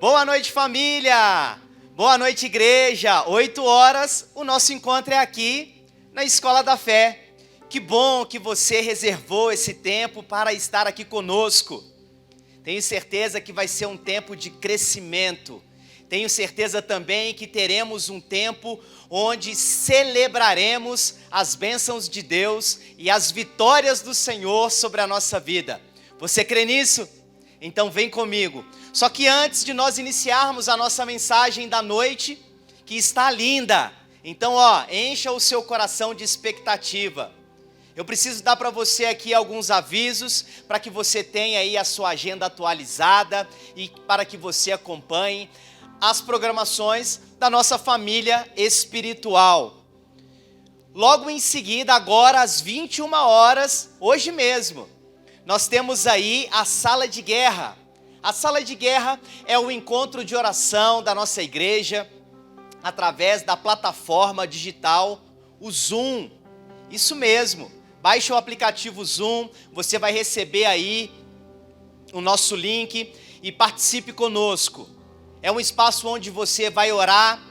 Boa noite, família! Boa noite, igreja! 8 horas, o nosso encontro é aqui na Escola da Fé. Que bom que você reservou esse tempo para estar aqui conosco. Tenho certeza que vai ser um tempo de crescimento. Tenho certeza também que teremos um tempo onde celebraremos as bênçãos de Deus e as vitórias do Senhor sobre a nossa vida. Você crê nisso? Então vem comigo. Só que antes de nós iniciarmos a nossa mensagem da noite, que está linda, então encha o seu coração de expectativa. Eu preciso dar para você aqui alguns avisos, para que você tenha aí a sua agenda atualizada e para que você acompanhe as programações da nossa família espiritual. Logo em seguida, agora às 21 horas, hoje mesmo, nós temos aí a Sala de Guerra. A Sala de Guerra é o encontro de oração da nossa igreja, através da plataforma digital, o Zoom. Isso mesmo, baixe o aplicativo Zoom, você vai receber aí o nosso link e participe conosco. É um espaço onde você vai orar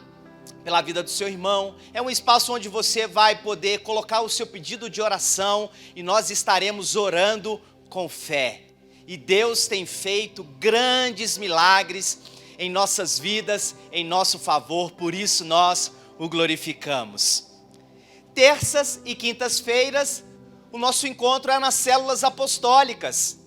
pela vida do seu irmão, é um espaço onde você vai poder colocar o seu pedido de oração e nós estaremos orando com fé. E Deus tem feito grandes milagres em nossas vidas, em nosso favor, por isso nós o glorificamos. Terças e quintas-feiras, o nosso encontro é nas células apostólicas.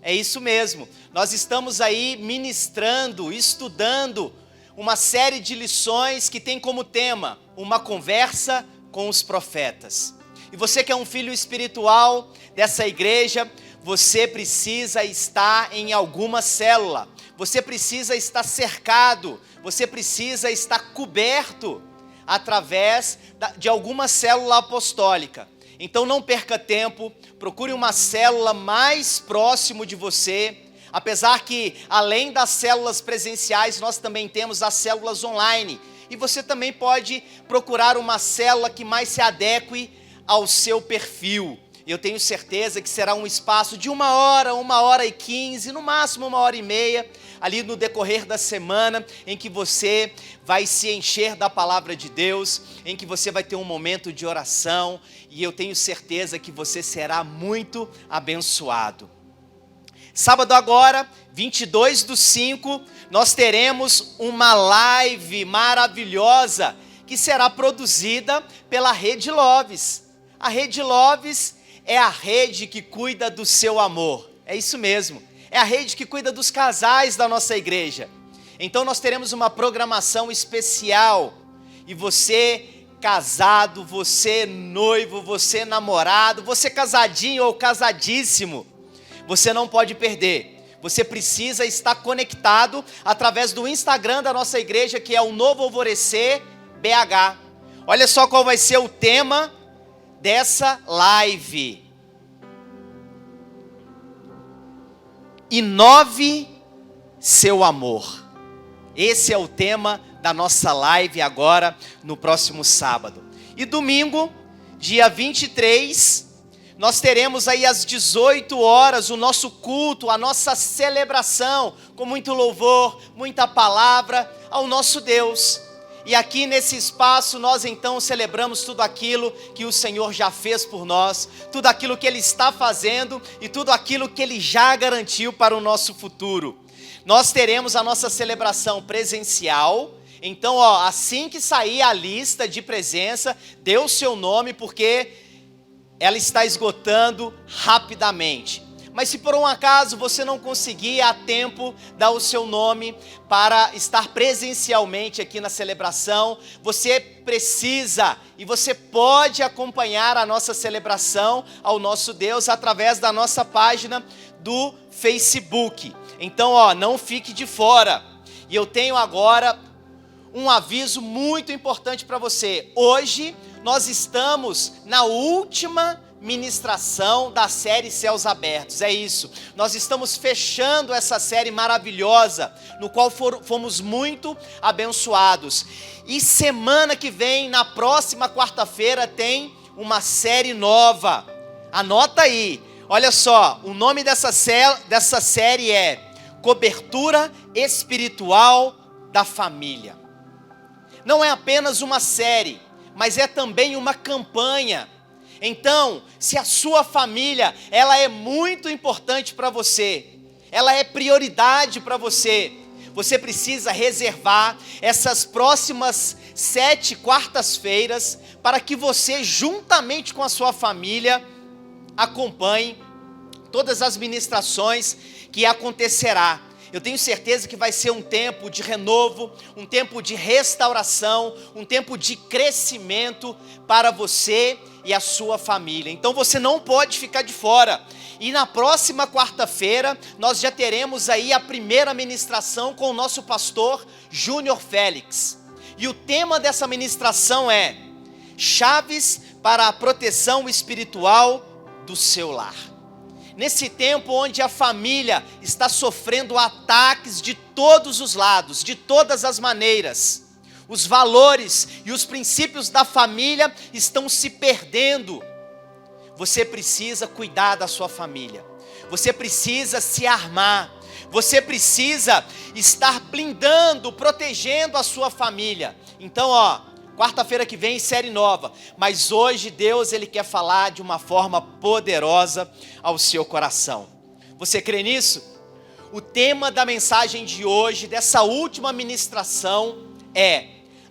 É isso mesmo, nós estamos aí ministrando, estudando uma série de lições que tem como tema uma conversa com os profetas. E você que é um filho espiritual dessa igreja, você precisa estar em alguma célula, você precisa estar cercado, você precisa estar coberto através de alguma célula apostólica. Então não perca tempo, procure uma célula mais próximo de você, apesar que além das células presenciais, nós também temos as células online, e você também pode procurar uma célula que mais se adeque ao seu perfil. Eu tenho certeza que será um espaço de 1h15, no máximo 1h30, ali no decorrer da semana, em que você vai se encher da palavra de Deus, em que você vai ter um momento de oração, e eu tenho certeza que você será muito abençoado. Sábado agora, 22/5, nós teremos uma live maravilhosa, que será produzida pela Rede Loves. A Rede Loves é a rede que cuida do seu amor, é isso mesmo, é a rede que cuida dos casais da nossa igreja. Então nós teremos uma programação especial, e você casado, você noivo, você namorado, você casadinho ou casadíssimo, você não pode perder, você precisa estar conectado através do Instagram da nossa igreja, que é o Novo Alvorecer BH. Olha só qual vai ser o tema dessa live: inove seu amor. Esse é o tema da nossa live agora no próximo sábado. E domingo, dia 23, nós teremos aí às 18 horas o nosso culto, a nossa celebração, com muito louvor, muita palavra ao nosso Deus. E aqui nesse espaço nós então celebramos tudo aquilo que o Senhor já fez por nós, tudo aquilo que Ele está fazendo e tudo aquilo que Ele já garantiu para o nosso futuro. Nós teremos a nossa celebração presencial, então assim que sair a lista de presença, dê o seu nome, porque ela está esgotando rapidamente. Mas se por um acaso você não conseguir a tempo dar o seu nome para estar presencialmente aqui na celebração, você precisa e você pode acompanhar a nossa celebração ao nosso Deus através da nossa página do Facebook. Então, não fique de fora. E eu tenho agora um aviso muito importante para você. Hoje nós estamos na última ministração da série Céus Abertos, é isso, nós estamos fechando essa série maravilhosa, no qual fomos muito abençoados, e semana que vem, na próxima quarta-feira, tem uma série nova, anota aí, olha só, o nome dessa série é cobertura espiritual da família. Não é apenas uma série, mas é também uma campanha. Então, se a sua família, ela é muito importante para você, ela é prioridade para você, você precisa reservar essas próximas 7 quartas-feiras para que você, juntamente com a sua família, acompanhe todas as ministrações que acontecerá. Eu tenho certeza que vai ser um tempo de renovo, um tempo de restauração, um tempo de crescimento para você e a sua família. Então você não pode ficar de fora. E na próxima quarta-feira, nós já teremos aí a primeira ministração com o nosso pastor Júnior Félix. E o tema dessa ministração é chaves para a proteção espiritual do seu lar. Nesse tempo onde a família está sofrendo ataques de todos os lados, de todas as maneiras, os valores e os princípios da família estão se perdendo. Você precisa cuidar da sua família, você precisa se armar, você precisa estar blindando, protegendo a sua família. Então, quarta-feira que vem, série nova. Mas hoje Deus, Ele quer falar de uma forma poderosa ao seu coração. Você crê nisso? O tema da mensagem de hoje, dessa última ministração, é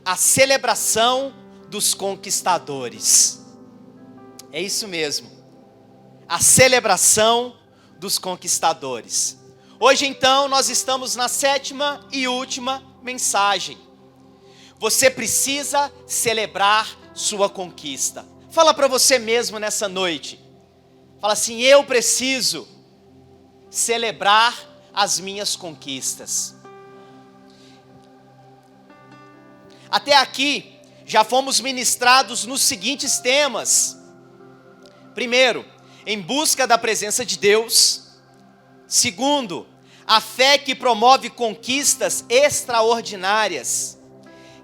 a celebração dos conquistadores. É isso mesmo. A celebração dos conquistadores. Hoje então nós estamos na 7ª e última mensagem. Você precisa celebrar sua conquista. Fala para você mesmo nessa noite. Fala assim: eu preciso celebrar as minhas conquistas. Até aqui já fomos ministrados nos seguintes temas. Primeiro, em busca da presença de Deus. Segundo, a fé que promove conquistas extraordinárias.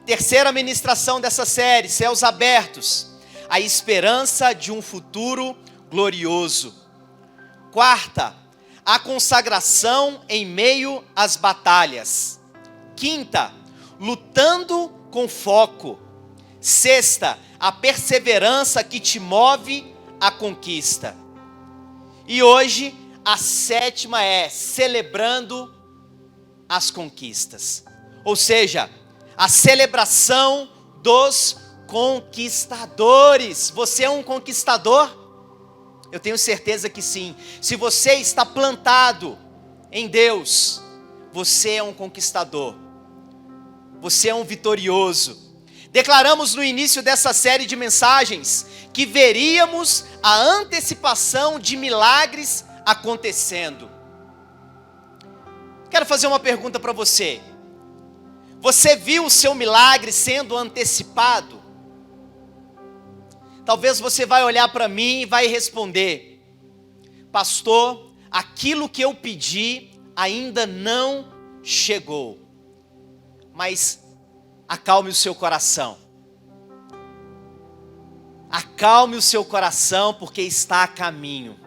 Terceira ministração dessa série, Céus Abertos, a esperança de um futuro glorioso. Quarta, a consagração em meio às batalhas. Quinta, lutando com foco. Sexta, a perseverança que te move à conquista. E hoje, a 7ª é celebrando as conquistas. Ou seja, a celebração dos conquistadores. Você é um conquistador? Eu tenho certeza que sim. Se você está plantado em Deus, você é um conquistador. Você é um vitorioso. Declaramos no início dessa série de mensagens que veríamos a antecipação de milagres acontecendo. Quero fazer uma pergunta para você. Você viu o seu milagre sendo antecipado? Talvez você vai olhar para mim e vai responder: pastor, aquilo que eu pedi ainda não chegou. Mas acalme o seu coração. Acalme o seu coração, porque está a caminho.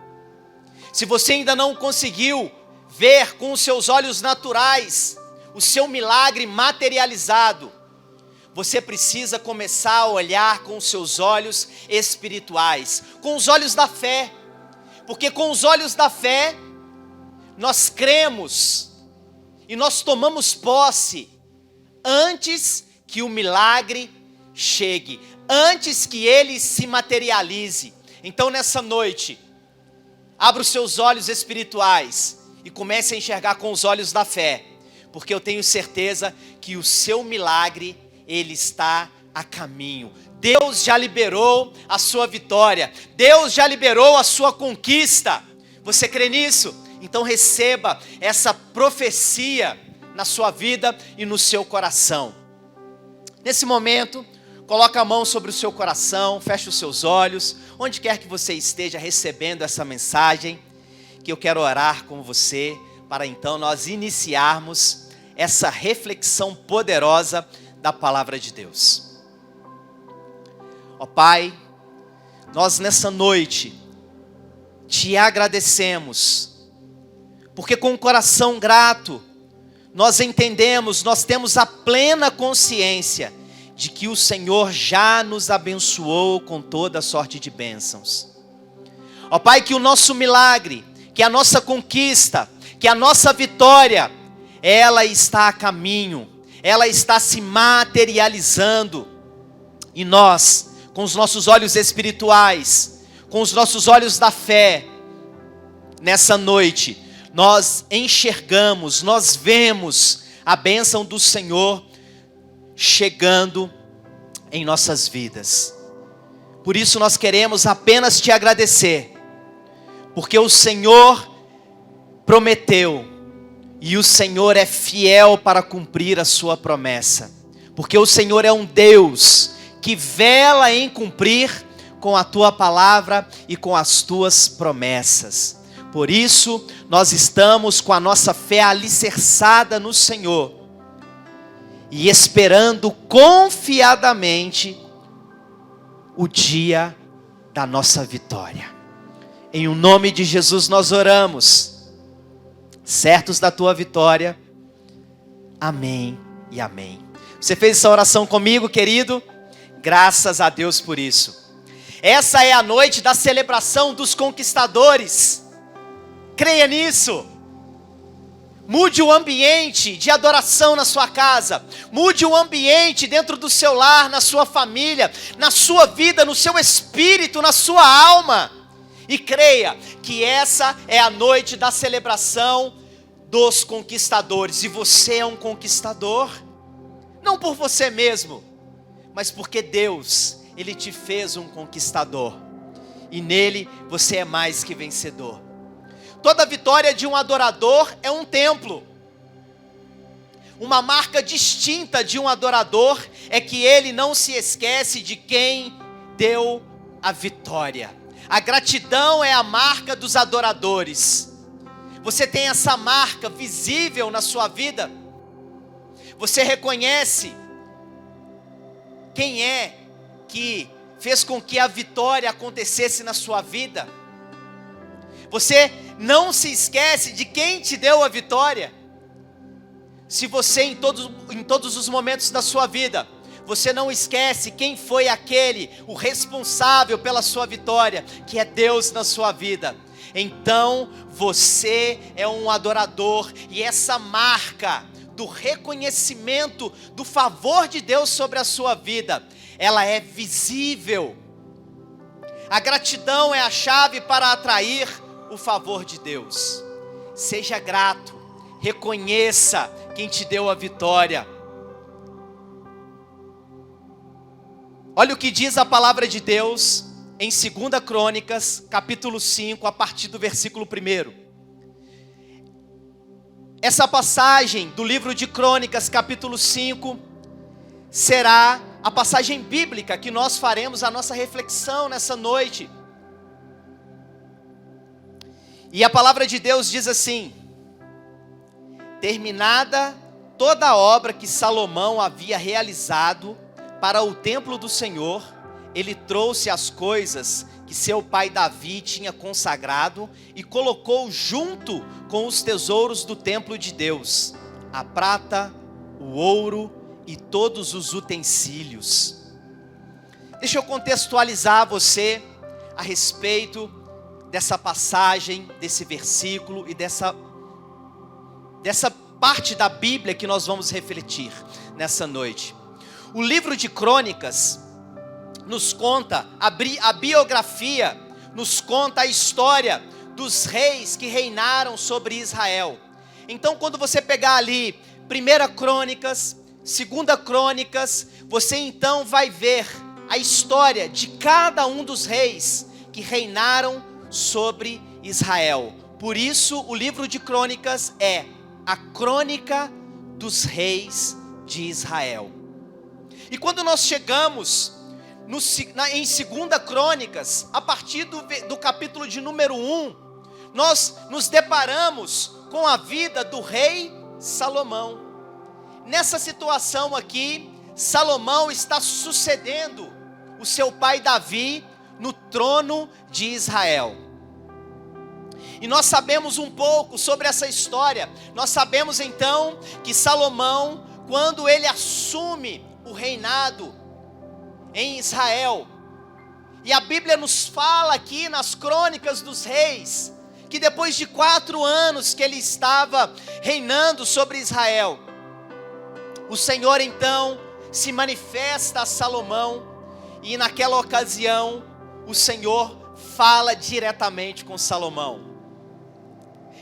Se você ainda não conseguiu ver com os seus olhos naturais o seu milagre materializado, você precisa começar a olhar com os seus olhos espirituais, com os olhos da fé, porque com os olhos da fé, nós cremos e nós tomamos posse antes que o milagre chegue, antes que ele se materialize. Então nessa noite, abra os seus olhos espirituais e comece a enxergar com os olhos da fé, porque eu tenho certeza que o seu milagre, ele está a caminho. Deus já liberou a sua vitória, Deus já liberou a sua conquista. Você crê nisso? Então receba essa profecia na sua vida e no seu coração. Nesse momento, coloca a mão sobre o seu coração, feche os seus olhos, onde quer que você esteja recebendo essa mensagem, que eu quero orar com você, para então nós iniciarmos essa reflexão poderosa da palavra de Deus. Ó Pai, nós nessa noite te agradecemos, Porque com o coração grato, nós entendemos, nós temos a plena consciência de que o Senhor já nos abençoou com toda sorte de bênçãos. Ó Pai, que o nosso milagre, que a nossa conquista, que a nossa vitória, ela está a caminho, ela está se materializando. E nós, com os nossos olhos espirituais, com os nossos olhos da fé, nessa noite, nós enxergamos, nós vemos a bênção do Senhor chegando em nossas vidas. Por isso nós queremos apenas te agradecer, porque o Senhor prometeu, e o Senhor é fiel para cumprir a sua promessa, porque o Senhor é um Deus que vela em cumprir com a tua palavra e com as tuas promessas. Por isso, nós estamos com a nossa fé alicerçada no Senhor e esperando confiadamente o dia da nossa vitória. Em o nome de Jesus nós oramos, certos da tua vitória. Amém e amém. Você fez essa oração comigo, querido? Graças a Deus por isso. Essa é a noite da celebração dos conquistadores. Creia nisso. Mude o ambiente de adoração na sua casa. Mude o ambiente dentro do seu lar, na sua família, na sua vida, no seu espírito, na sua alma. E creia que essa é a noite da celebração dos conquistadores. E você é um conquistador. Não por você mesmo, mas porque Deus, Ele te fez um conquistador. E nele você é mais que vencedor. Toda vitória de um adorador é um templo. Uma marca distinta de um adorador é que ele não se esquece de quem deu a vitória. A gratidão é a marca dos adoradores. Você tem essa marca visível na sua vida? Você reconhece quem é que fez com que a vitória acontecesse na sua vida? Você não se esquece de quem te deu a vitória? Se você em todos os momentos da sua vida, você não esquece quem foi aquele, o responsável pela sua vitória, que é Deus na sua vida, então você é um adorador. E essa marca do reconhecimento do favor de Deus sobre a sua vida, ela é visível. A gratidão é a chave para atrair o favor de Deus. Seja grato, reconheça quem te deu a vitória. Olha o que diz a palavra de Deus em 2 Crônicas, capítulo 5, a partir do versículo 1. Essa passagem do livro de Crônicas, capítulo 5, será a passagem bíblica que nós faremos a nossa reflexão nessa noite. E a palavra de Deus diz assim: terminada toda a obra que Salomão havia realizado para o templo do Senhor, ele trouxe as coisas que seu pai Davi tinha consagrado e colocou junto com os tesouros do templo de Deus, a prata, o ouro e todos os utensílios. Deixa eu contextualizar você a respeito dessa passagem, desse versículo e dessa parte da Bíblia que nós vamos refletir nessa noite. O livro de Crônicas nos conta, a biografia nos conta a história dos reis que reinaram sobre Israel. Então quando você pegar ali 1 Crônicas, 2 Crônicas, você então vai ver a história de cada um dos reis que reinaram sobre Israel. Por isso o livro de Crônicas é a crônica dos reis de Israel. E quando nós chegamos em 2 Crônicas, a partir do capítulo de número 1, nós nos deparamos com a vida do rei Salomão. Nessa situação aqui, Salomão está sucedendo o seu pai Davi no trono de Israel. E nós sabemos um pouco sobre essa história. Nós sabemos então que Salomão, quando ele assume o reinado em Israel, e a Bíblia nos fala aqui nas Crônicas dos Reis, que depois de 4 anos que ele estava reinando sobre Israel, o Senhor então se manifesta a Salomão, e naquela ocasião o Senhor fala diretamente com Salomão.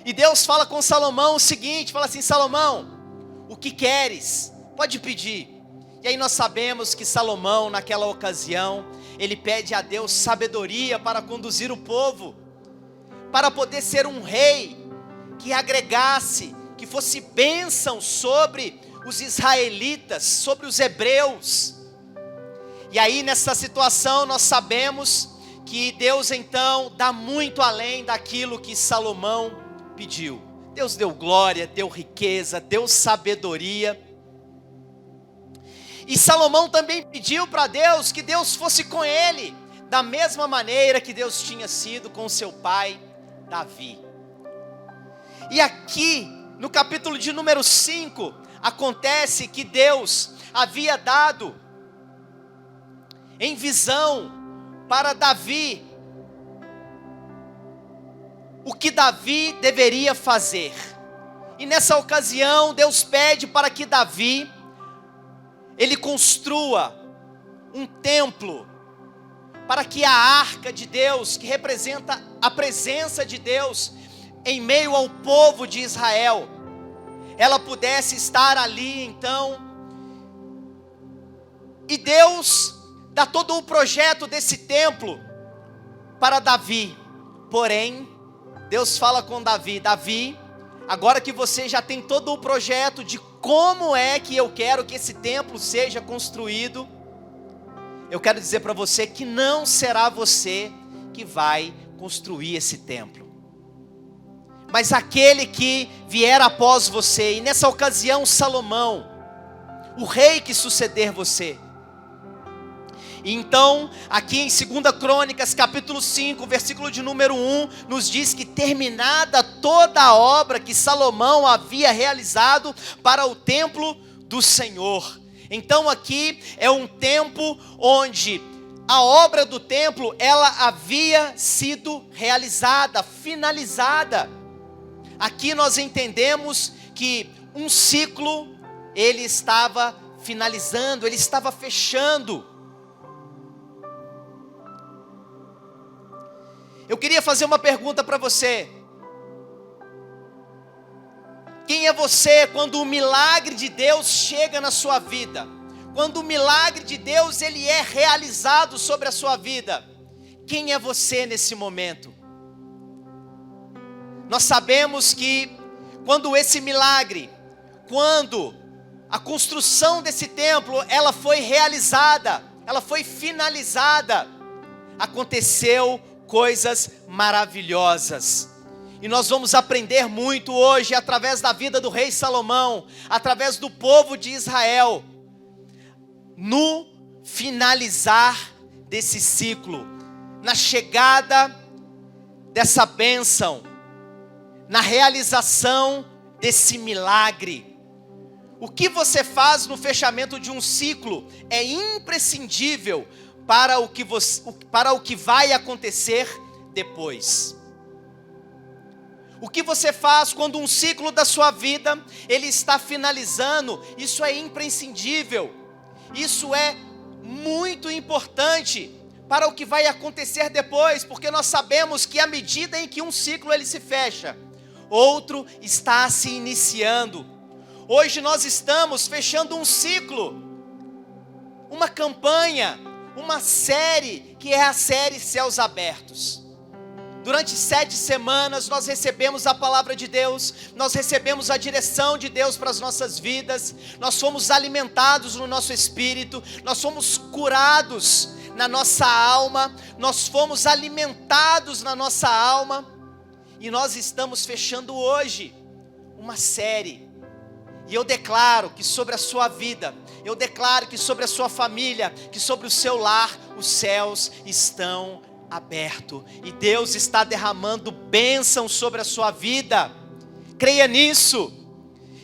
E Deus fala com Salomão o seguinte, fala assim: Salomão, o que queres? Pode pedir. E aí nós sabemos que Salomão, naquela ocasião, ele pede a Deus sabedoria para conduzir o povo, para poder ser um rei que agregasse, que fosse bênção sobre os israelitas, sobre os hebreus. E aí nessa situação nós sabemos que Deus então dá muito além daquilo que Salomão pediu. Deus deu glória, deu riqueza, deu sabedoria. E Salomão também pediu para Deus que Deus fosse com ele, da mesma maneira que Deus tinha sido com seu pai Davi. E aqui, no capítulo de número 5, acontece que Deus havia dado em visão para Davi o que Davi deveria fazer. E nessa ocasião, Deus pede para que Davi ele construa um templo, para que a arca de Deus, que representa a presença de Deus em meio ao povo de Israel, ela pudesse estar ali então. E Deus dá todo o projeto desse templo para Davi. Porém, Deus fala com Davi: Davi, agora que você já tem todo o projeto de como é que eu quero que esse templo seja construído, eu quero dizer para você que não será você que vai construir esse templo, mas aquele que vier após você. E nessa ocasião, Salomão, o rei que suceder você. E então, aqui em 2 Crônicas, capítulo 5, versículo de número 1, nos diz que terminada toda a obra que Salomão havia realizado para o templo do Senhor. Então aqui é um tempo onde a obra do templo, ela havia sido realizada, finalizada. Aqui nós entendemos que um ciclo, ele estava finalizando, ele estava fechando. Eu queria fazer uma pergunta para você. Quem é você quando o milagre de Deus chega na sua vida? Quando o milagre de Deus ele é realizado sobre a sua vida? Quem é você nesse momento? Nós sabemos que quando esse milagre, quando a construção desse templo, ela foi realizada, ela foi finalizada, aconteceu coisas maravilhosas. E nós vamos aprender muito hoje através da vida do rei Salomão, através do povo de Israel, no finalizar desse ciclo, na chegada dessa bênção, na realização desse milagre. O que você faz no fechamento de um ciclo é imprescindível para o que vai acontecer depois. O que você faz quando um ciclo da sua vida ele está finalizando, isso é imprescindível. Isso é muito importante para o que vai acontecer depois, porque nós sabemos que à medida em que um ciclo ele se fecha, outro está se iniciando. Hoje nós estamos fechando um ciclo, uma campanha, uma série, que é a série Céus Abertos. Durante 7 semanas nós recebemos a palavra de Deus, nós recebemos a direção de Deus para as nossas vidas, nós fomos alimentados no nosso espírito, nós fomos curados na nossa alma, nós fomos alimentados na nossa alma, e nós estamos fechando hoje uma série. E eu declaro que sobre a sua vida, eu declaro que sobre a sua família, que sobre o seu lar, os céus estão aberto. E Deus está derramando bênção sobre a sua vida. Creia nisso.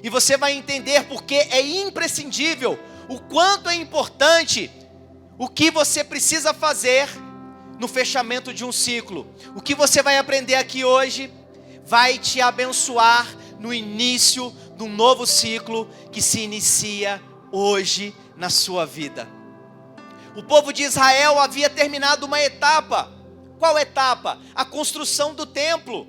E você vai entender porque é imprescindível, o quanto é importante, o que você precisa fazer no fechamento de um ciclo. O que você vai aprender aqui hoje vai te abençoar no início de um novo ciclo que se inicia hoje na sua vida. O povo de Israel havia terminado uma etapa. Qual etapa? A construção do templo.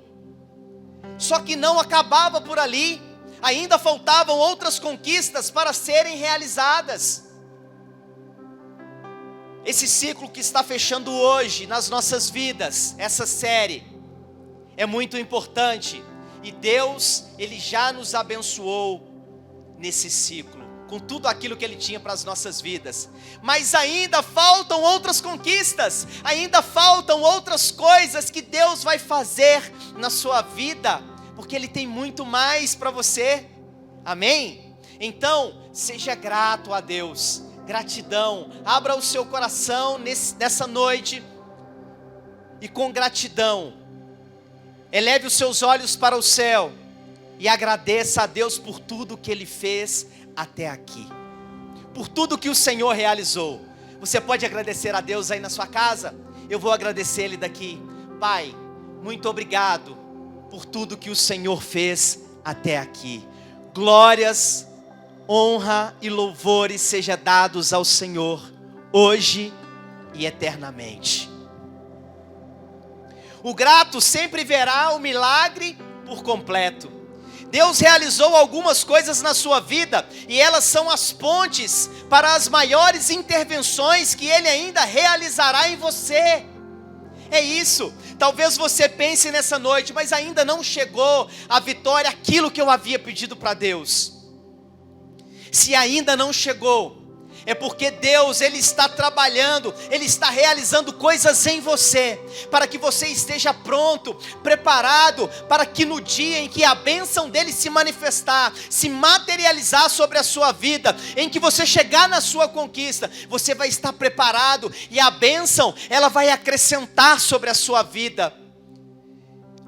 Só que não acabava por ali. Ainda faltavam outras conquistas para serem realizadas. Esse ciclo que está fechando hoje nas nossas vidas, essa série, é muito importante. E Deus, Ele já nos abençoou nesse ciclo, com tudo aquilo que Ele tinha para as nossas vidas. Mas ainda faltam outras conquistas, ainda faltam outras coisas que Deus vai fazer na sua vida, porque Ele tem muito mais para você. Amém? Então, seja grato a Deus. Gratidão. Abra o seu coração nessa noite e com gratidão eleve os seus olhos para o céu e agradeça a Deus por tudo que Ele fez até aqui, por tudo que o Senhor realizou. Você pode agradecer a Deus aí na sua casa? Eu vou agradecer Ele daqui. Pai, muito obrigado por tudo que o Senhor fez até aqui. Glórias, honra e louvores sejam dados ao Senhor, hoje e eternamente. O grato sempre verá o milagre por completo. Deus realizou algumas coisas na sua vida, e elas são as pontes para as maiores intervenções que Ele ainda realizará em você. É isso. Talvez você pense nessa noite, mas ainda não chegou a vitória, aquilo que eu havia pedido para Deus. Se ainda não chegou, é porque Deus, Ele está trabalhando, Ele está realizando coisas em você, para que você esteja pronto, preparado, para que no dia em que a bênção dEle se manifestar, se materializar sobre a sua vida, em que você chegar na sua conquista, você vai estar preparado, e a bênção, ela vai acrescentar sobre a sua vida.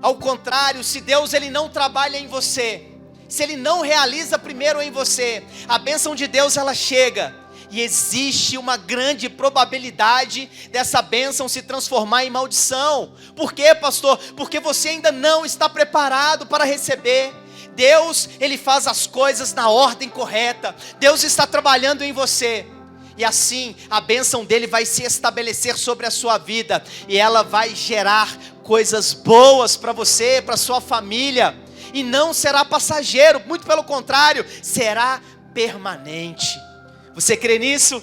Ao contrário, se Deus, Ele não trabalha em você, se Ele não realiza primeiro em você, a bênção de Deus, ela chega, e existe uma grande probabilidade dessa bênção se transformar em maldição. Por quê, pastor? Porque você ainda não está preparado para receber. Deus, Ele faz as coisas na ordem correta. Deus está trabalhando em você. E assim, a bênção dEle vai se estabelecer sobre a sua vida. E ela vai gerar coisas boas para você, para sua família. E não será passageiro, muito pelo contrário, será permanente. Você crê nisso?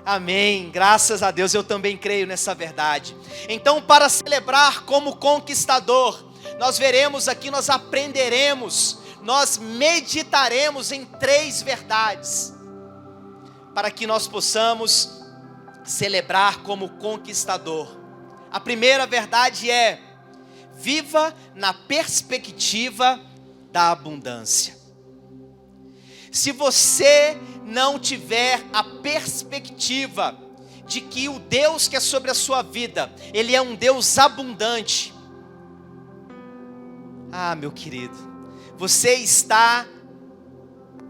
Amém, graças a Deus, eu também creio nessa verdade. Então, para celebrar como conquistador, nós veremos aqui, nós aprenderemos, nós meditaremos em 3 verdades, para que nós possamos celebrar como conquistador. A primeira verdade é: viva na perspectiva da abundância. Se você não tiver a perspectiva de que o Deus que é sobre a sua vida, Ele é um Deus abundante, meu querido, você está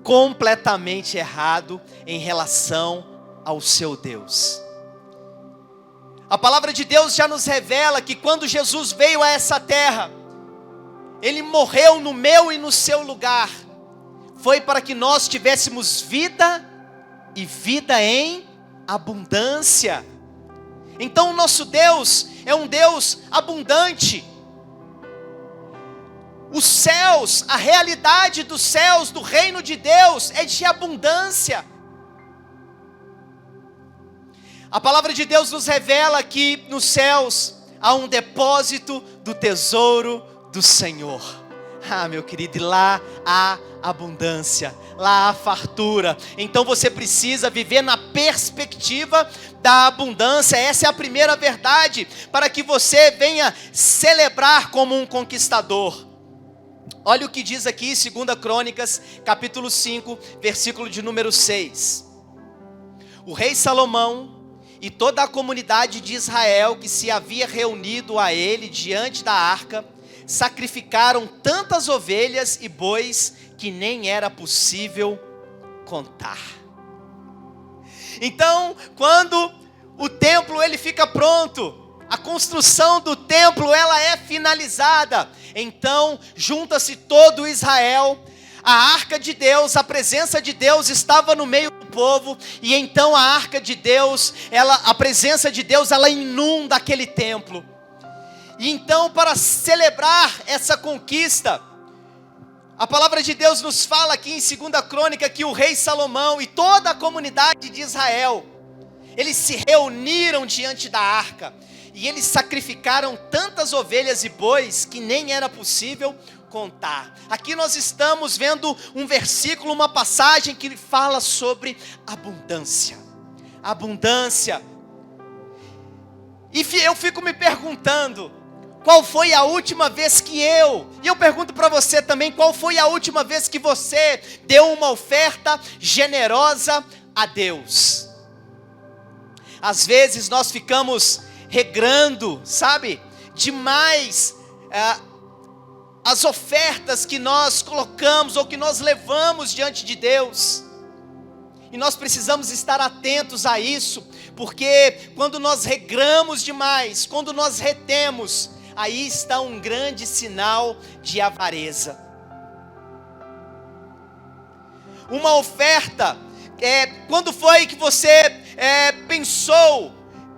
completamente errado em relação ao seu Deus. A palavra de Deus já nos revela que quando Jesus veio a essa terra, Ele morreu no meu e no seu lugar. Foi para que nós tivéssemos vida e vida em abundância. Então o nosso Deus é um Deus abundante. Os céus, a realidade dos céus, do reino de Deus é de abundância. A palavra de Deus nos revela que nos céus há um depósito do tesouro do Senhor. Meu querido, e lá há abundância, lá há fartura. Então você precisa viver na perspectiva da abundância. Essa é a primeira verdade, para que você venha celebrar como um conquistador. Olha o que diz aqui, 2 Crônicas, capítulo 5, versículo de número 6. O rei Salomão E toda a comunidade de Israel que se havia reunido a ele diante da arca, sacrificaram tantas ovelhas e bois que nem era possível contar. Então, quando o templo ele fica pronto, a construção do templo ela é finalizada, então junta-se todo Israel, a arca de Deus, a presença de Deus estava no meio do povo, e então a arca de Deus, a presença de Deus, ela inunda aquele templo. E então, para celebrar essa conquista, a palavra de Deus nos fala aqui em 2 Crônica que o rei Salomão e toda a comunidade de Israel, eles se reuniram diante da arca, e eles sacrificaram tantas ovelhas e bois que nem era possível contar. Aqui nós estamos vendo um versículo, uma passagem que fala sobre abundância. Abundância. E eu fico me perguntando, qual foi a última vez que e eu pergunto para você também, qual foi a última vez que você deu uma oferta generosa a Deus? Às vezes nós ficamos regrando, sabe, demais as ofertas que nós colocamos ou que nós levamos diante de Deus. E nós precisamos estar atentos a isso, porque quando nós regramos demais, quando nós retemos, aí está um grande sinal de avareza. Uma oferta, quando foi que você pensou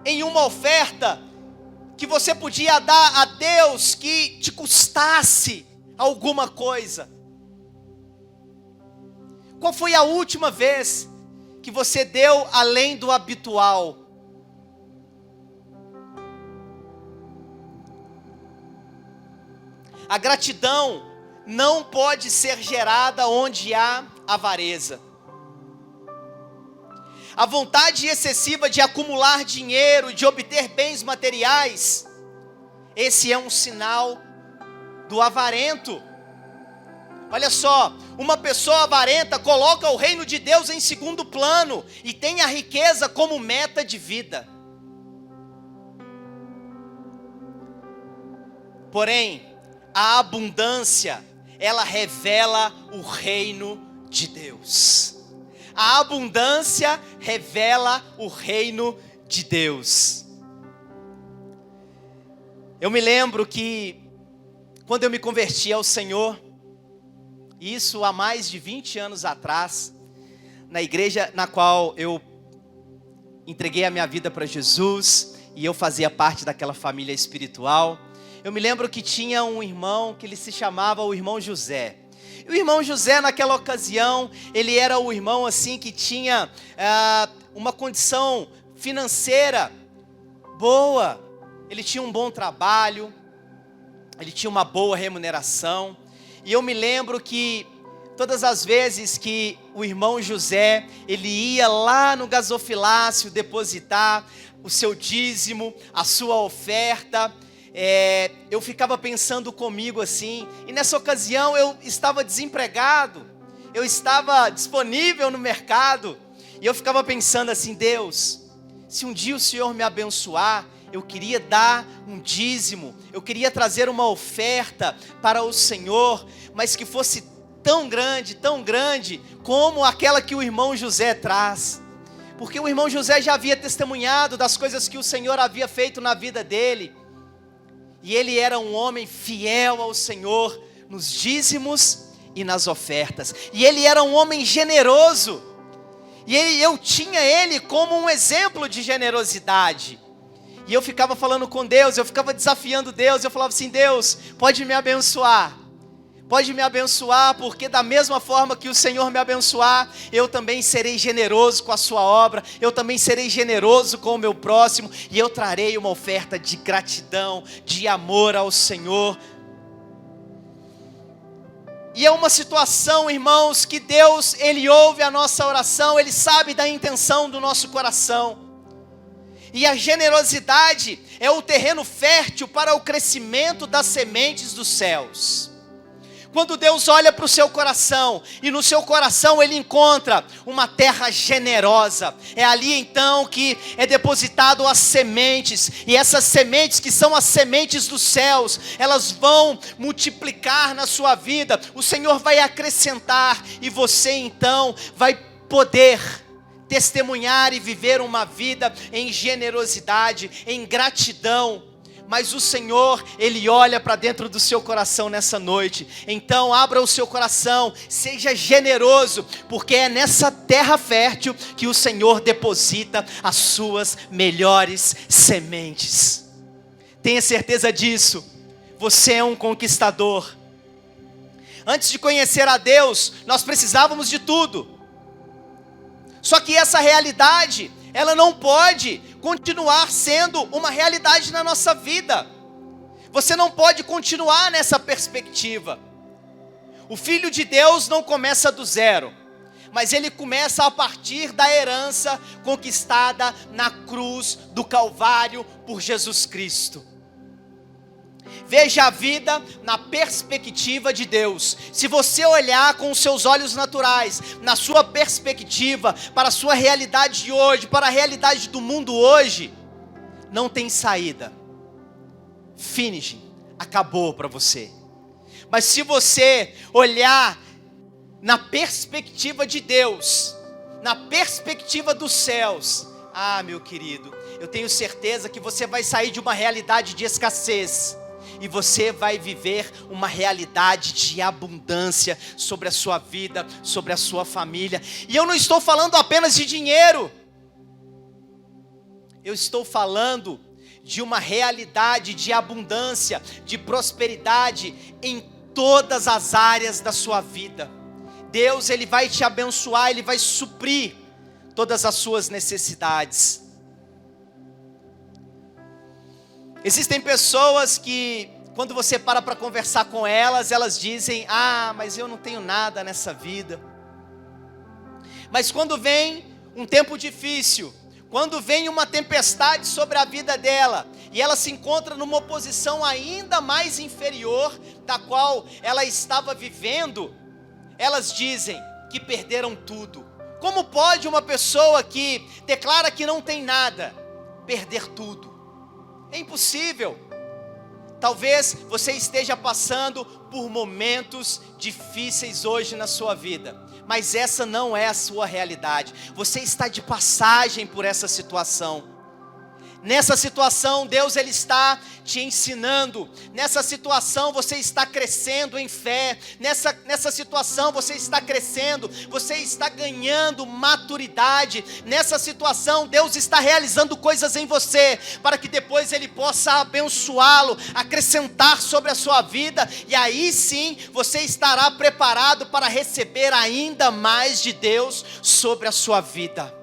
em uma oferta que você podia dar a Deus que te custasse alguma coisa? Qual foi a última vez que você deu além do habitual? A gratidão não pode ser gerada onde há avareza. A vontade excessiva de acumular dinheiro, de obter bens materiais, esse é um sinal do avarento. Olha só, uma pessoa avarenta coloca o reino de Deus em segundo plano e tem a riqueza como meta de vida. Porém, a abundância, ela revela o reino de Deus. A abundância revela o reino de Deus. Eu me lembro que quando eu me converti ao Senhor, isso há mais de 20 anos atrás, na igreja na qual eu entreguei a minha vida para Jesus, e eu fazia parte daquela família espiritual, eu me lembro que tinha um irmão que ele se chamava o irmão José. E o irmão José, naquela ocasião, ele era o irmão assim que tinha uma condição financeira boa. Ele tinha um bom trabalho, ele tinha uma boa remuneração. E eu me lembro que todas as vezes que o irmão José, ele ia lá no gasofilácio depositar o seu dízimo, a sua oferta, eu ficava pensando comigo assim, e nessa ocasião eu estava desempregado, eu estava disponível no mercado, e eu ficava pensando assim: Deus, se um dia o Senhor me abençoar, eu queria dar um dízimo, eu queria trazer uma oferta para o Senhor, mas que fosse tão grande como aquela que o irmão José traz, porque o irmão José já havia testemunhado das coisas que o Senhor havia feito na vida dele, e ele era um homem fiel ao Senhor nos dízimos e nas ofertas, e ele era um homem generoso, e eu tinha ele como um exemplo de generosidade. E eu ficava falando com Deus, eu ficava desafiando Deus, eu falava assim: Deus, pode me abençoar, porque da mesma forma que o Senhor me abençoar, eu também serei generoso com a sua obra, eu também serei generoso com o meu próximo, e eu trarei uma oferta de gratidão, de amor ao Senhor. E é uma situação, irmãos, que Deus, Ele ouve a nossa oração, Ele sabe da intenção do nosso coração. E a generosidade é o terreno fértil para o crescimento das sementes dos céus. Quando Deus olha para o seu coração, e no seu coração Ele encontra uma terra generosa, é ali então que é depositado as sementes, e essas sementes que são as sementes dos céus, elas vão multiplicar na sua vida, o Senhor vai acrescentar, e você então vai poder testemunhar e viver uma vida em generosidade, em gratidão. Mas o Senhor, Ele olha para dentro do seu coração nessa noite. Então abra o seu coração, seja generoso, porque é nessa terra fértil que o Senhor deposita as suas melhores sementes. Tenha certeza disso, você é um conquistador. Antes de conhecer a Deus, nós precisávamos de tudo. Só que essa realidade, ela não pode continuar sendo uma realidade na nossa vida. Você não pode continuar nessa perspectiva. O Filho de Deus não começa do zero, mas ele começa a partir da herança conquistada na cruz do Calvário por Jesus Cristo. Veja a vida na perspectiva de Deus. Se você olhar com os seus olhos naturais, na sua perspectiva, para a sua realidade de hoje, para a realidade do mundo hoje, não tem saída. Finish, acabou para você. Mas se você olhar na perspectiva de Deus, na perspectiva dos céus, meu querido, eu tenho certeza que você vai sair de uma realidade de escassez e você vai viver uma realidade de abundância sobre a sua vida, sobre a sua família. E eu não estou falando apenas de dinheiro. Eu estou falando de uma realidade de abundância, de prosperidade em todas as áreas da sua vida. Deus, Ele vai te abençoar, Ele vai suprir todas as suas necessidades. Existem pessoas que, quando você para conversar com elas, elas dizem: mas eu não tenho nada nessa vida. Mas quando vem um tempo difícil, quando vem uma tempestade sobre a vida dela, e ela se encontra numa posição ainda mais inferior da qual ela estava vivendo, elas dizem que perderam tudo. Como pode uma pessoa que declara que não tem nada, perder tudo? É impossível. Talvez você esteja passando por momentos difíceis hoje na sua vida, mas essa não é a sua realidade. Você está de passagem por essa situação. Nessa situação, Deus, Ele está te ensinando. Nessa situação, você está crescendo em fé. Nessa situação, você está crescendo. Você está ganhando maturidade. Nessa situação, Deus está realizando coisas em você, para que depois Ele possa abençoá-lo, acrescentar sobre a sua vida. E aí sim, você estará preparado para receber ainda mais de Deus sobre a sua vida.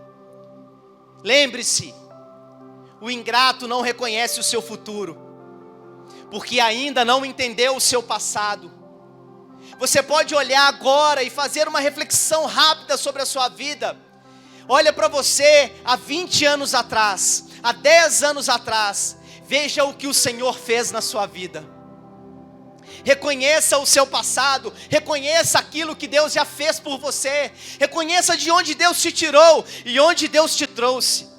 Lembre-se, o ingrato não reconhece o seu futuro, porque ainda não entendeu o seu passado. Você pode olhar agora e fazer uma reflexão rápida sobre a sua vida. Olha para você há 20 anos atrás, há 10 anos atrás. Veja o que o Senhor fez na sua vida. Reconheça o seu passado, reconheça aquilo que Deus já fez por você. Reconheça de onde Deus te tirou e onde Deus te trouxe.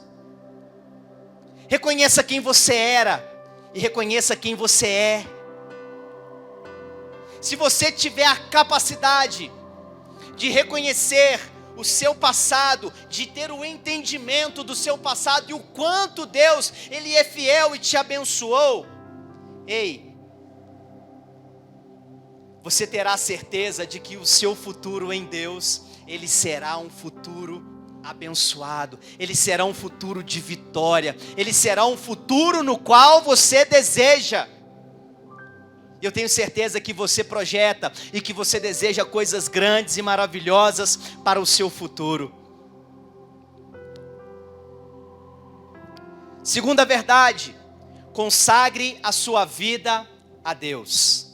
Reconheça quem você era e reconheça quem você é. Se você tiver a capacidade de reconhecer o seu passado, de ter o entendimento do seu passado e o quanto Deus, Ele é fiel e te abençoou, você terá certeza de que o seu futuro em Deus, ele será um futuro abençoado, ele será um futuro de vitória, ele será um futuro no qual você deseja. Eu tenho certeza que você projeta e que você deseja coisas grandes e maravilhosas para o seu futuro. Segunda verdade: consagre a sua vida a Deus.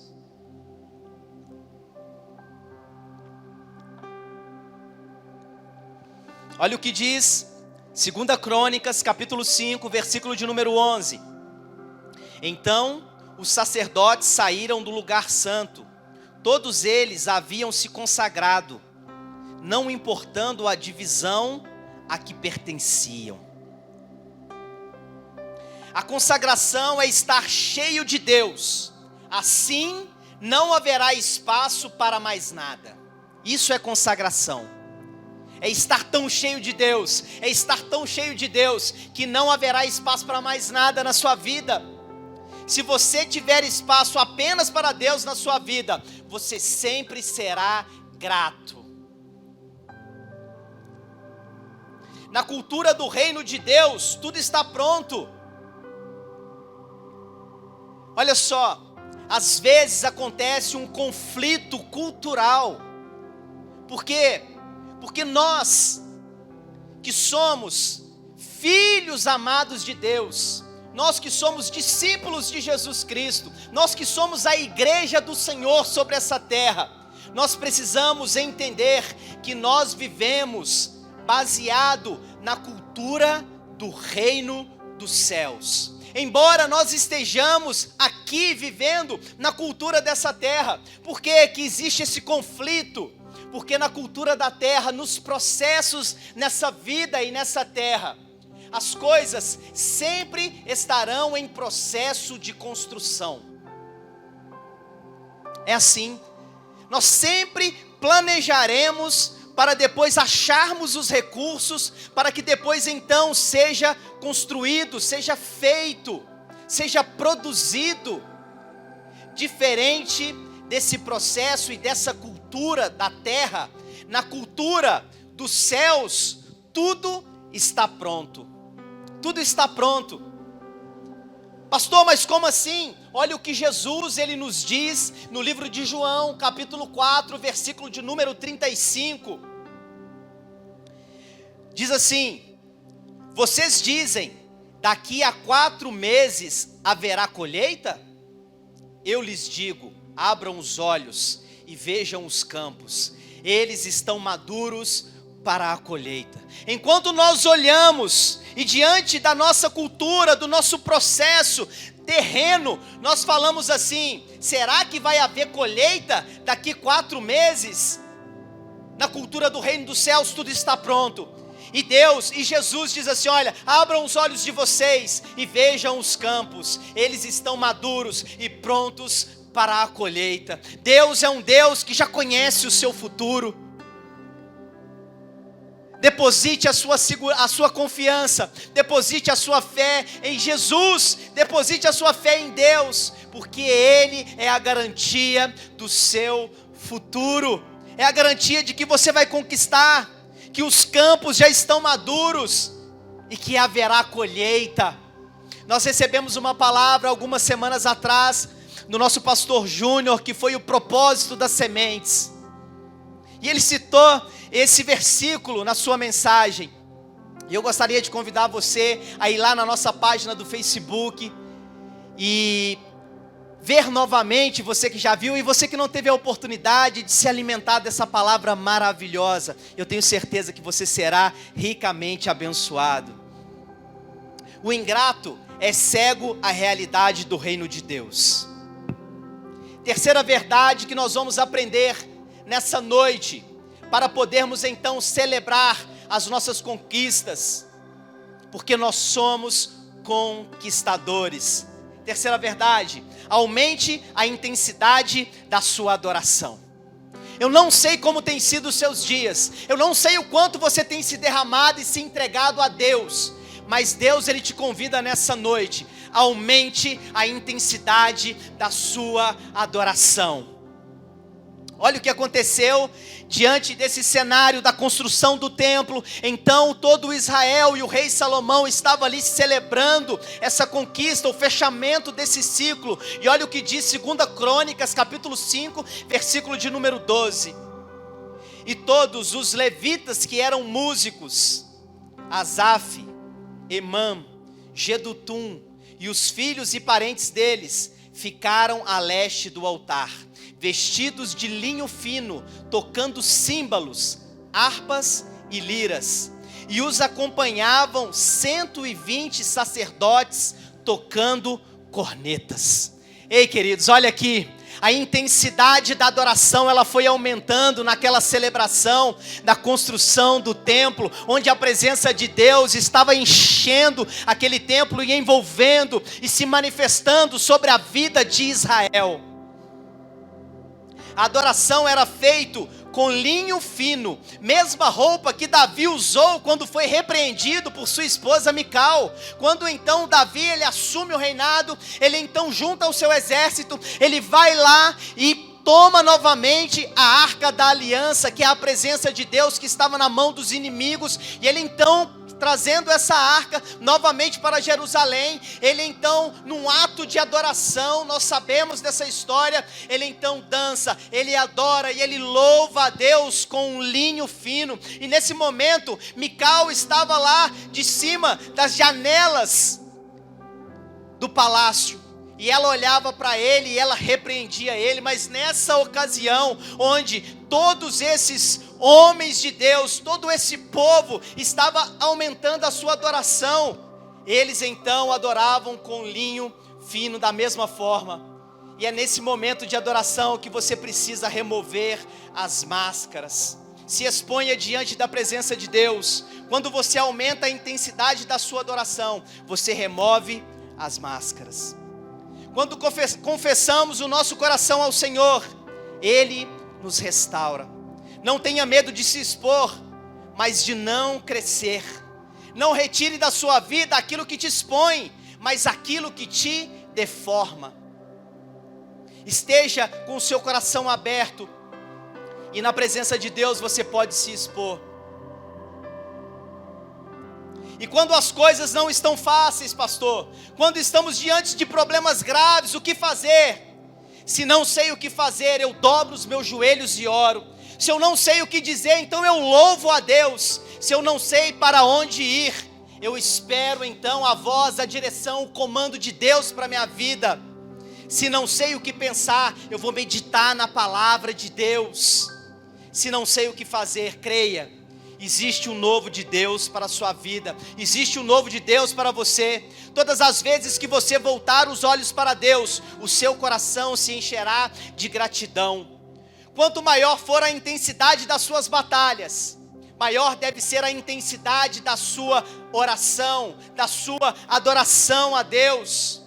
Olha o que diz 2 Crônicas, capítulo 5, versículo de número 11. Então os sacerdotes saíram do lugar santo, todos eles haviam se consagrado, não importando a divisão a que pertenciam. A consagração é estar cheio de Deus, assim não haverá espaço para mais nada. Isso é consagração. É estar tão cheio de Deus, é estar tão cheio de Deus, que não haverá espaço para mais nada na sua vida. Se você tiver espaço apenas para Deus na sua vida, você sempre será grato. Na cultura do reino de Deus, tudo está pronto. Olha só, às vezes acontece um conflito cultural. Por quê? Porque nós, que somos filhos amados de Deus, nós que somos discípulos de Jesus Cristo, nós que somos a igreja do Senhor sobre essa terra, nós precisamos entender que nós vivemos baseado na cultura do reino dos céus. Embora nós estejamos aqui vivendo na cultura dessa terra, por que que existe esse conflito? Porque na cultura da terra, nos processos nessa vida e nessa terra, as coisas sempre estarão em processo de construção. É assim, nós sempre planejaremos para depois acharmos os recursos, para que depois então seja construído, seja feito, seja produzido. Diferente desse processo e dessa cultura da terra, na cultura dos céus, tudo está pronto. Tudo está pronto. Pastor, mas como assim? Olha o que Jesus ele nos diz no livro de João, capítulo 4, versículo de número 35. Diz assim: vocês dizem, daqui a 4 meses haverá colheita? Eu lhes digo, abram os olhos e vejam os campos, eles estão maduros para a colheita. Enquanto nós olhamos e diante da nossa cultura, do nosso processo terreno, nós falamos assim: será que vai haver colheita daqui 4 meses? Na cultura do reino dos céus tudo está pronto. E Deus, e Jesus diz assim: olha, abram os olhos de vocês e vejam os campos, eles estão maduros e prontos para a colheita. Deus é um Deus que já conhece o seu futuro. Deposite a sua confiança, deposite a sua fé em Jesus, deposite a sua fé em Deus, porque Ele é a garantia do seu futuro, é a garantia de que você vai conquistar, que os campos já estão maduros e que haverá colheita. Nós recebemos uma palavra algumas semanas atrás do nosso pastor Júnior, que foi o propósito das sementes, e ele citou esse versículo na sua mensagem. E eu gostaria de convidar você a ir lá na nossa página do Facebook e ver novamente, você que já viu e você que não teve a oportunidade de se alimentar dessa palavra maravilhosa. Eu tenho certeza que você será ricamente abençoado. O ingrato é cego à realidade do reino de Deus. Terceira verdade que nós vamos aprender nessa noite, para podermos então celebrar as nossas conquistas, porque nós somos conquistadores. Terceira verdade: aumente a intensidade da sua adoração. Eu não sei como tem sido os seus dias, eu não sei o quanto você tem se derramado e se entregado a Deus, mas Deus ele te convida nessa noite: aumente a intensidade da sua adoração. Olha o que aconteceu diante desse cenário da construção do templo. Então todo Israel e o rei Salomão estavam ali celebrando essa conquista, o fechamento desse ciclo. E olha o que diz 2 Crônicas, capítulo 5, versículo de número 12. E todos os levitas que eram músicos, Asaf, Emã, Jedutum e os filhos e parentes deles, ficaram a leste do altar, vestidos de linho fino, tocando símbolos, harpas e liras. E os acompanhavam 120 sacerdotes tocando cornetas. Ei, queridos, olha aqui. A intensidade da adoração, ela foi aumentando naquela celebração da construção do templo, onde a presença de Deus estava enchendo aquele templo e envolvendo e se manifestando sobre a vida de Israel. A adoração era feita com linho fino, mesma roupa que Davi usou quando foi repreendido por sua esposa Mical. Quando então Davi ele assume o reinado, ele então junta o seu exército, ele vai lá e toma novamente a arca da aliança, que é a presença de Deus que estava na mão dos inimigos, e ele então, trazendo essa arca novamente para Jerusalém, ele então, num ato de adoração, nós sabemos dessa história, ele então dança, ele adora e ele louva a Deus com um linho fino. E nesse momento, Mical estava lá de cima das janelas do palácio, e ela olhava para ele e ela repreendia ele. Mas nessa ocasião, onde todos esses homens de Deus, todo esse povo estava aumentando a sua adoração, eles então adoravam com linho fino da mesma forma. E é nesse momento de adoração que você precisa remover as máscaras. Se exponha diante da presença de Deus. Quando você aumenta a intensidade da sua adoração, você remove as máscaras. Quando confessamos o nosso coração ao Senhor, Ele nos restaura. Não tenha medo de se expor, mas de não crescer. Não retire da sua vida aquilo que te expõe, mas aquilo que te deforma. Esteja com o seu coração aberto, e na presença de Deus você pode se expor. E quando as coisas não estão fáceis, pastor, quando estamos diante de problemas graves, o que fazer? Se não sei o que fazer, eu dobro os meus joelhos e oro. Se eu não sei o que dizer, então eu louvo a Deus. Se eu não sei para onde ir, eu espero então a voz, a direção, o comando de Deus para a minha vida. Se não sei o que pensar, eu vou meditar na palavra de Deus. Se não sei o que fazer, creia. Existe um novo de Deus para a sua vida. Existe um novo de Deus para você. Todas as vezes que você voltar os olhos para Deus, o seu coração se encherá de gratidão. Quanto maior for a intensidade das suas batalhas, maior deve ser a intensidade da sua oração, da sua adoração a Deus.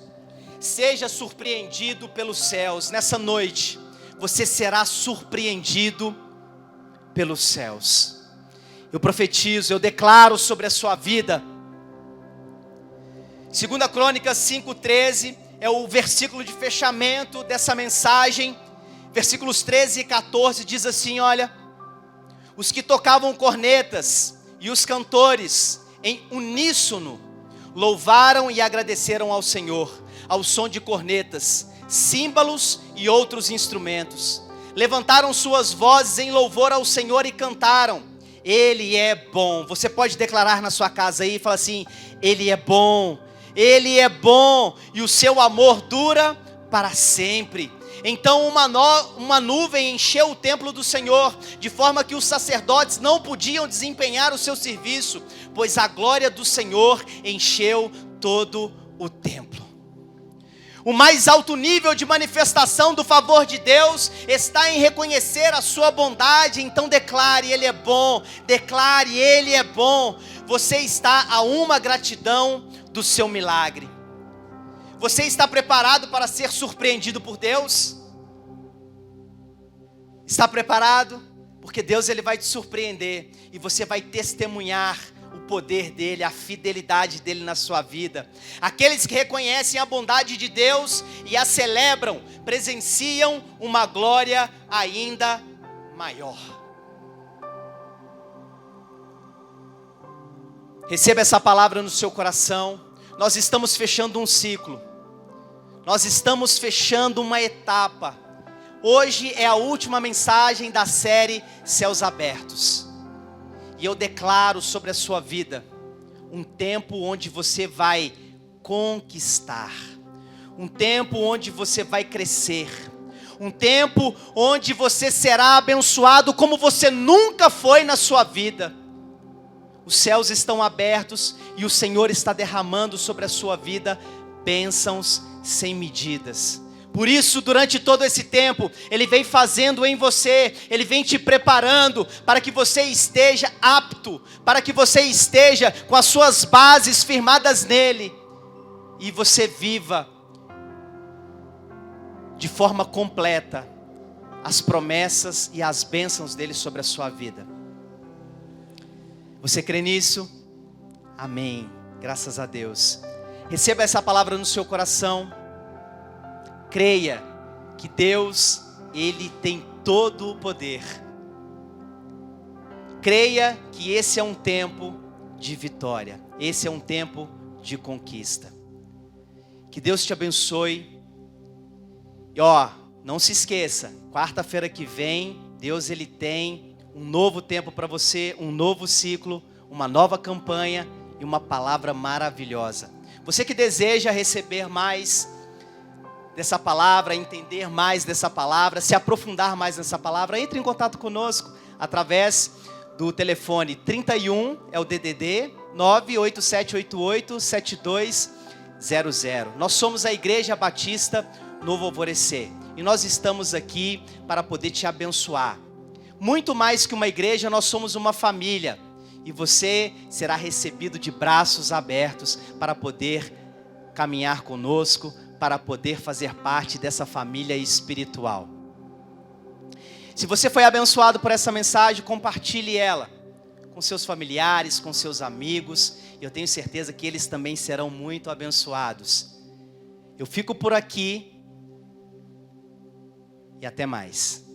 Seja surpreendido pelos céus. Nessa noite, você será surpreendido pelos céus. Eu profetizo, eu declaro sobre a sua vida. 2 Crônicas 5:13 é o versículo de fechamento dessa mensagem. Versículos 13 e 14 diz assim, olha: os que tocavam cornetas e os cantores em uníssono louvaram e agradeceram ao Senhor, ao som de cornetas, símbolos e outros instrumentos. Levantaram suas vozes em louvor ao Senhor e cantaram: Ele é bom. Você pode declarar na sua casa aí e falar assim: Ele é bom, Ele é bom, e o seu amor dura para sempre. Então uma nuvem encheu o templo do Senhor, de forma que os sacerdotes não podiam desempenhar o seu serviço, pois a glória do Senhor encheu todo o templo. O mais alto nível de manifestação do favor de Deus está em reconhecer a sua bondade. Então declare: Ele é bom, declare: Ele é bom. Você está a uma gratidão do seu milagre. Você está preparado para ser surpreendido por Deus? Está preparado? Porque Deus ele vai te surpreender e você vai testemunhar o poder dele, a fidelidade dele na sua vida. Aqueles que reconhecem a bondade de Deus e a celebram, presenciam uma glória ainda maior. Receba essa palavra no seu coração. Nós estamos fechando um ciclo. Nós estamos fechando uma etapa. Hoje é a última mensagem da série Céus Abertos. E eu declaro sobre a sua vida um tempo onde você vai conquistar, um tempo onde você vai crescer, um tempo onde você será abençoado como você nunca foi na sua vida. Os céus estão abertos e o Senhor está derramando sobre a sua vida bênçãos sem medidas. Por isso, durante todo esse tempo, Ele vem fazendo em você, Ele vem te preparando para que você esteja apto, para que você esteja com as suas bases firmadas nele, e você viva de forma completa as promessas e as bênçãos dele sobre a sua vida. Você crê nisso? Amém. Graças a Deus. Receba essa palavra no seu coração. Creia que Deus, Ele tem todo o poder. Creia que esse é um tempo de vitória. Esse é um tempo de conquista. Que Deus te abençoe. E não se esqueça, quarta-feira que vem, Deus Ele tem um novo tempo para você, um novo ciclo, uma nova campanha e uma palavra maravilhosa. Você que deseja receber mais dessa palavra, entender mais dessa palavra, se aprofundar mais nessa palavra, entre em contato conosco através do telefone 31, é o DDD, 98788-7200. Nós somos a Igreja Batista Novo Alvorecer e nós estamos aqui para poder te abençoar. Muito mais que uma igreja, nós somos uma família. E você será recebido de braços abertos para poder caminhar conosco, para poder fazer parte dessa família espiritual. Se você foi abençoado por essa mensagem, compartilhe ela com seus familiares, com seus amigos. Eu tenho certeza que eles também serão muito abençoados. Eu fico por aqui e até mais.